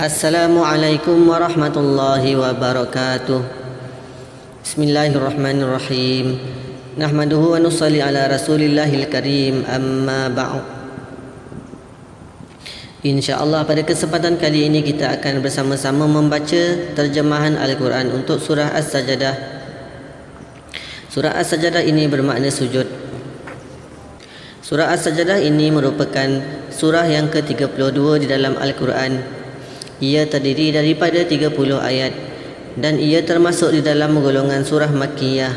Assalamualaikum warahmatullahi wabarakatuh. Bismillahirrahmanirrahim. Nahmaduhu wa nusalli ala rasulillahil karim, amma ba'd. InsyaAllah pada kesempatan kali ini kita akan bersama-sama membaca terjemahan Al-Quran untuk surah As-Sajadah. Surah As-Sajadah ini bermakna sujud. Surah As-Sajadah ini merupakan surah yang ke-32 di dalam Al-Quran. Ia terdiri daripada 30 ayat dan ia termasuk di dalam golongan surah Makkiyah.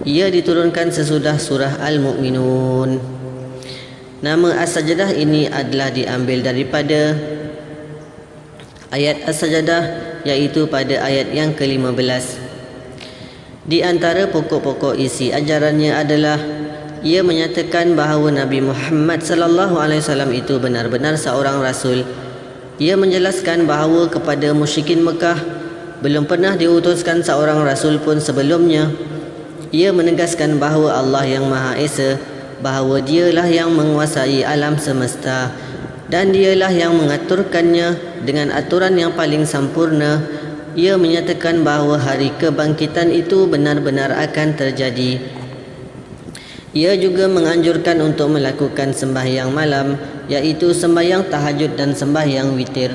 Ia diturunkan sesudah surah Al-Mu'minun. Nama As-Sajadah ini adalah diambil daripada ayat As-Sajadah, iaitu pada ayat yang ke-15. Di antara pokok-pokok isi ajarannya adalah ia menyatakan bahawa Nabi Muhammad sallallahu alaihi wasallam itu benar-benar seorang rasul. Ia menjelaskan bahawa kepada musyrikin Mekah belum pernah diutuskan seorang rasul pun sebelumnya. Ia menegaskan bahawa Allah yang Maha Esa, bahawa dialah yang menguasai alam semesta dan dialah yang mengaturkannya dengan aturan yang paling sempurna. Ia menyatakan bahawa hari kebangkitan itu benar-benar akan terjadi. Ia juga menganjurkan untuk melakukan sembahyang malam, iaitu sembahyang tahajud dan sembahyang witir.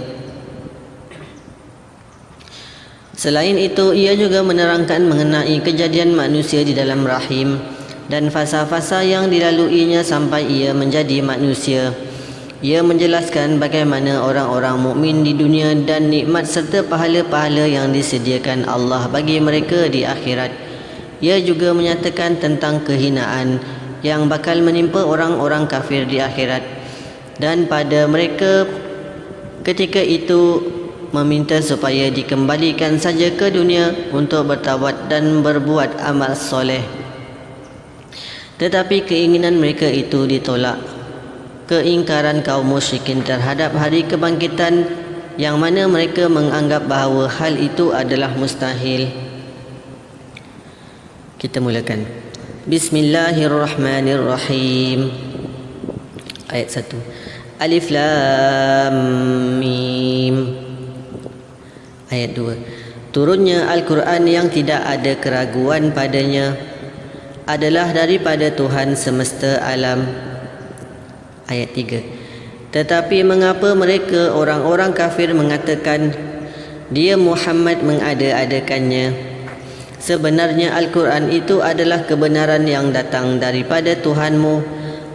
Selain itu, ia juga menerangkan mengenai kejadian manusia di dalam rahim dan fasa-fasa yang dilaluinya sampai ia menjadi manusia. Ia menjelaskan bagaimana orang-orang mukmin di dunia dan nikmat serta pahala-pahala yang disediakan Allah bagi mereka di akhirat. Ia juga menyatakan tentang kehinaan yang bakal menimpa orang-orang kafir di akhirat, dan pada mereka ketika itu meminta supaya dikembalikan saja ke dunia untuk bertaubat dan berbuat amal soleh. Tetapi keinginan mereka itu ditolak. Keingkaran kaum musyrikin terhadap hari kebangkitan, yang mana mereka menganggap bahawa hal itu adalah mustahil. Kita mulakan. Bismillahirrahmanirrahim. Ayat 1. Alif Lam Mim. Ayat 2. Turunnya Al-Quran yang tidak ada keraguan padanya adalah daripada Tuhan semesta alam. Ayat 3. Tetapi mengapa mereka orang-orang kafir mengatakan dia Muhammad mengada-adakannya? Sebenarnya Al-Quran itu adalah kebenaran yang datang daripada Tuhanmu,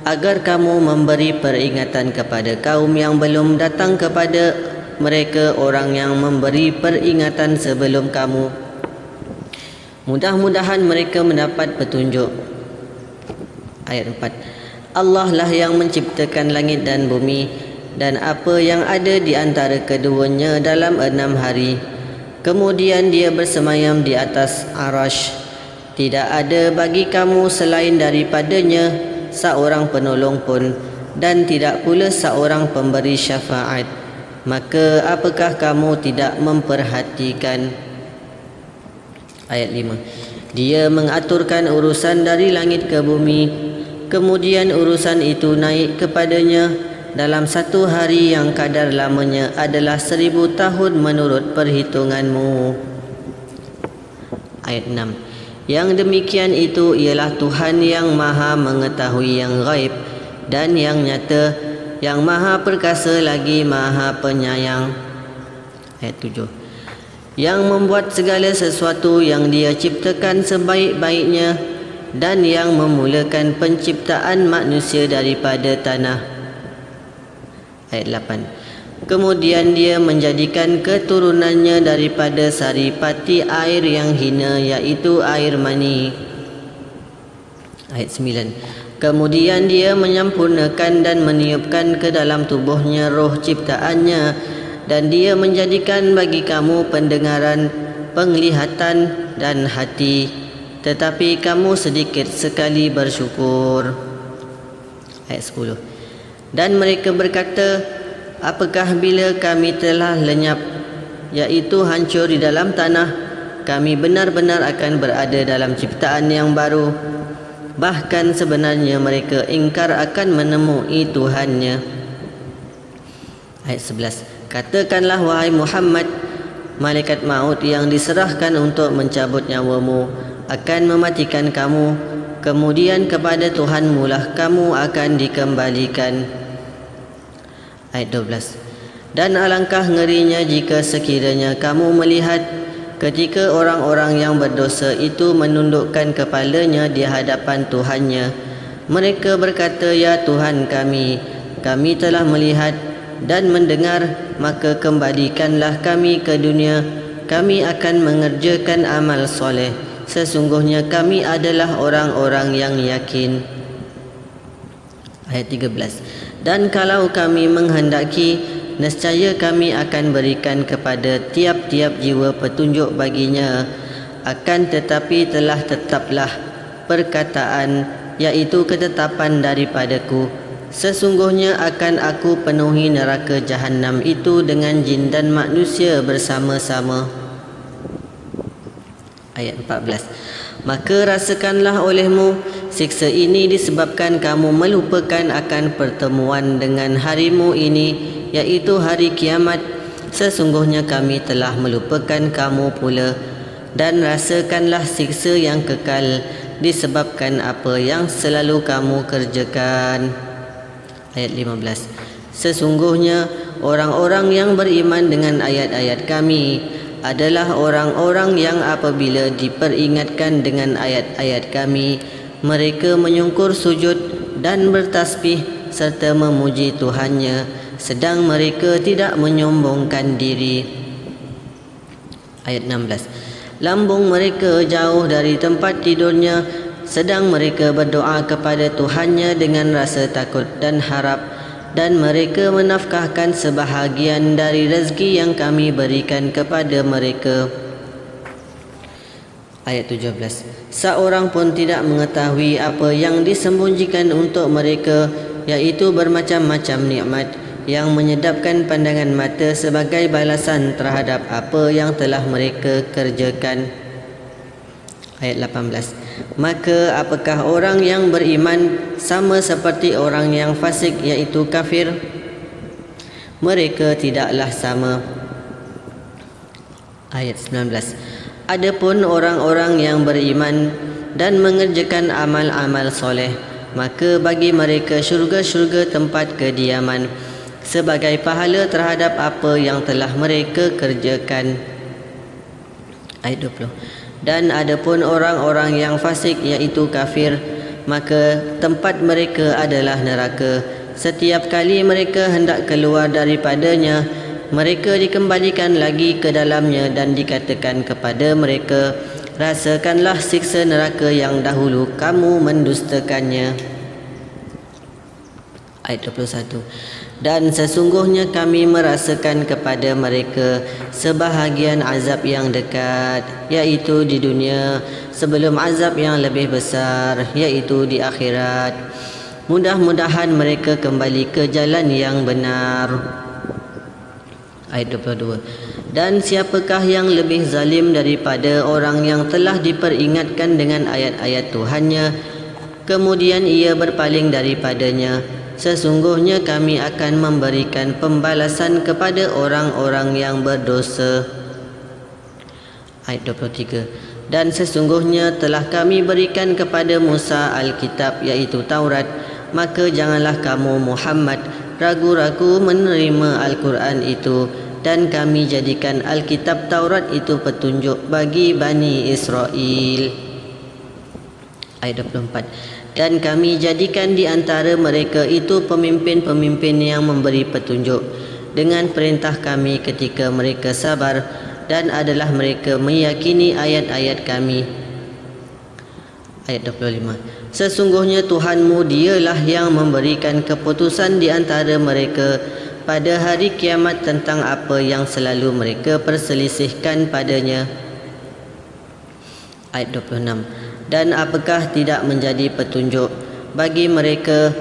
agar kamu memberi peringatan kepada kaum yang belum datang kepada mereka orang yang memberi peringatan sebelum kamu. Mudah-mudahan mereka mendapat petunjuk. Ayat 4. Allah lah yang menciptakan langit dan bumi dan apa yang ada di antara keduanya dalam 6 hari. Kemudian dia bersemayam di atas arash. Tidak ada bagi kamu selain daripadanya seorang penolong pun, dan tidak pula seorang pemberi syafaat. Maka apakah kamu tidak memperhatikan? Ayat 5. Dia mengaturkan urusan dari langit ke bumi, kemudian urusan itu naik kepadanya dalam satu hari yang kadar lamanya adalah 1000 tahun menurut perhitunganmu. Ayat 6. Yang demikian itu ialah Tuhan yang maha mengetahui yang gaib dan yang nyata, yang maha perkasa lagi maha penyayang. Ayat 7. Yang membuat segala sesuatu yang dia ciptakan sebaik-baiknya dan yang memulakan penciptaan manusia daripada tanah. Ayat 8. Kemudian dia menjadikan keturunannya daripada saripati air yang hina, iaitu air mani. Ayat 9. Kemudian dia menyempurnakan dan meniupkan ke dalam tubuhnya roh ciptaannya, dan dia menjadikan bagi kamu pendengaran, penglihatan dan hati, tetapi kamu sedikit sekali bersyukur. Ayat 10. Dan mereka berkata, apakah bila kami telah lenyap, iaitu hancur di dalam tanah, kami benar-benar akan berada dalam ciptaan yang baru? Bahkan sebenarnya mereka ingkar akan menemui Tuhannya. Ayat 11. Katakanlah wahai Muhammad, malaikat maut yang diserahkan untuk mencabut nyawamu akan mematikan kamu, kemudian kepada Tuhanmu lah kamu akan dikembalikan. Ayat 12. Dan alangkah ngerinya jika sekiranya kamu melihat ketika orang-orang yang berdosa itu menundukkan kepalanya di hadapan Tuhannya. Mereka berkata, ya Tuhan kami telah melihat dan mendengar, maka kembalikanlah kami ke dunia, kami akan mengerjakan amal soleh. Sesungguhnya kami adalah orang-orang yang yakin. Ayat 13. Dan kalau kami menghendaki, nescaya kami akan berikan kepada tiap-tiap jiwa petunjuk baginya. Akan tetapi telah tetaplah perkataan, iaitu ketetapan daripadaku. Sesungguhnya akan aku penuhi neraka Jahannam itu dengan jin dan manusia bersama-sama. Ayat 14. Maka rasakanlah olehmu siksa ini disebabkan kamu melupakan akan pertemuan dengan harimu ini, iaitu hari kiamat. Sesungguhnya kami telah melupakan kamu pula. Dan rasakanlah siksa yang kekal disebabkan apa yang selalu kamu kerjakan. Ayat 15. Sesungguhnya orang-orang yang beriman dengan ayat-ayat kami adalah orang-orang yang apabila diperingatkan dengan ayat-ayat kami, mereka menyungkur sujud dan bertasbih serta memuji Tuhannya, sedang mereka tidak menyombongkan diri. Ayat 16. Lambung mereka jauh dari tempat tidurnya, sedang mereka berdoa kepada Tuhannya dengan rasa takut dan harap, dan mereka menafkahkan sebahagian dari rezeki yang kami berikan kepada mereka. Ayat 17. Seorang pun tidak mengetahui apa yang disembunyikan untuk mereka, iaitu bermacam-macam nikmat yang menyedapkan pandangan mata sebagai balasan terhadap apa yang telah mereka kerjakan. Ayat 18. Maka apakah orang yang beriman sama seperti orang yang fasik, iaitu kafir? Mereka tidaklah sama. Ayat 19. Adapun orang-orang yang beriman dan mengerjakan amal-amal soleh, maka bagi mereka syurga-syurga tempat kediaman sebagai pahala terhadap apa yang telah mereka kerjakan. Ayat 20. Dan adapun orang-orang yang fasik, iaitu kafir, maka tempat mereka adalah neraka. Setiap kali mereka hendak keluar daripadanya, mereka dikembalikan lagi ke dalamnya dan dikatakan kepada mereka, rasakanlah siksa neraka yang dahulu kamu mendustakannya. Ayat 21. Dan sesungguhnya kami merasakan kepada mereka sebahagian azab yang dekat, iaitu di dunia, sebelum azab yang lebih besar, iaitu di akhirat. Mudah-mudahan mereka kembali ke jalan yang benar. Ayat 22. Dan siapakah yang lebih zalim daripada orang yang telah diperingatkan dengan ayat-ayat Tuhannya, kemudian ia berpaling daripadanya? Sesungguhnya kami akan memberikan pembalasan kepada orang-orang yang berdosa. Ayat 23. Dan sesungguhnya telah kami berikan kepada Musa Alkitab, iaitu Taurat, maka janganlah kamu Muhammad ragu-ragu menerima Al-Quran itu, dan kami jadikan Alkitab Taurat itu petunjuk bagi Bani Israel. Ayat 24. Dan kami jadikan di antara mereka itu pemimpin-pemimpin yang memberi petunjuk dengan perintah kami ketika mereka sabar, dan adalah mereka meyakini ayat-ayat kami. Ayat 25. Sesungguhnya Tuhanmu dialah yang memberikan keputusan di antara mereka pada hari kiamat tentang apa yang selalu mereka perselisihkan padanya. Ayat 26. Dan apakah tidak menjadi petunjuk bagi mereka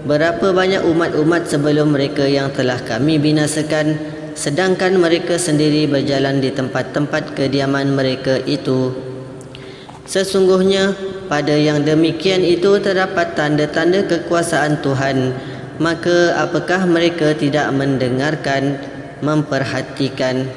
berapa banyak umat-umat sebelum mereka yang telah kami binasakan, sedangkan mereka sendiri berjalan di tempat-tempat kediaman mereka itu. Sesungguhnya pada yang demikian itu terdapat tanda-tanda kekuasaan Tuhan, maka apakah mereka tidak mendengarkan? memperhatikan.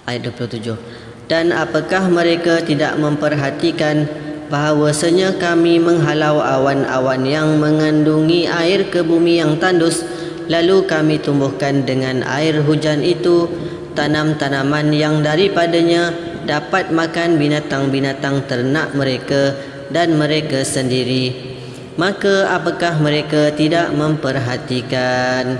Ayat 27. Dan apakah mereka tidak memperhatikan bahawasanya kami menghalau awan-awan yang mengandungi air ke bumi yang tandus, lalu kami tumbuhkan dengan air hujan itu tanam-tanaman yang daripadanya dapat makan binatang-binatang ternak mereka dan mereka sendiri. Maka apakah mereka tidak memperhatikan?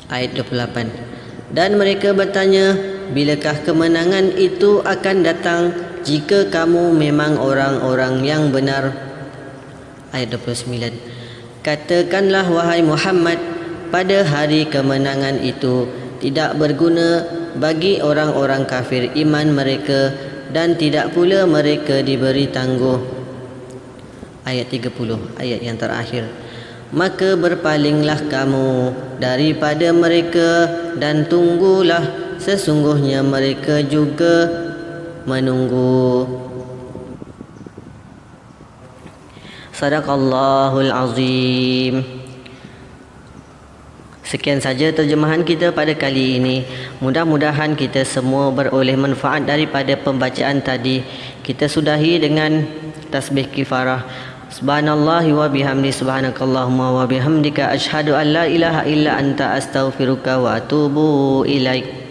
Ayat 28. Dan mereka bertanya, bilakah kemenangan itu akan datang jika kamu memang orang-orang yang benar? Ayat 29. Katakanlah wahai Muhammad, pada hari kemenangan itu tidak berguna bagi orang-orang kafir iman mereka dan tidak pula mereka diberi tangguh. Ayat 30, ayat yang terakhir. Maka berpalinglah kamu daripada mereka dan tunggulah, sesungguhnya mereka juga menunggu. Sadaqallahul Azim. Sekian saja terjemahan kita pada kali ini. Mudah-mudahan kita semua beroleh manfaat daripada pembacaan tadi. Kita sudahi dengan tasbih kifarah. Subhanallahi wa bihamdi, subhanakallahumma wa bihamdika, asyhadu an la ilaha illa anta, astaghfiruka wa atubu ilaik.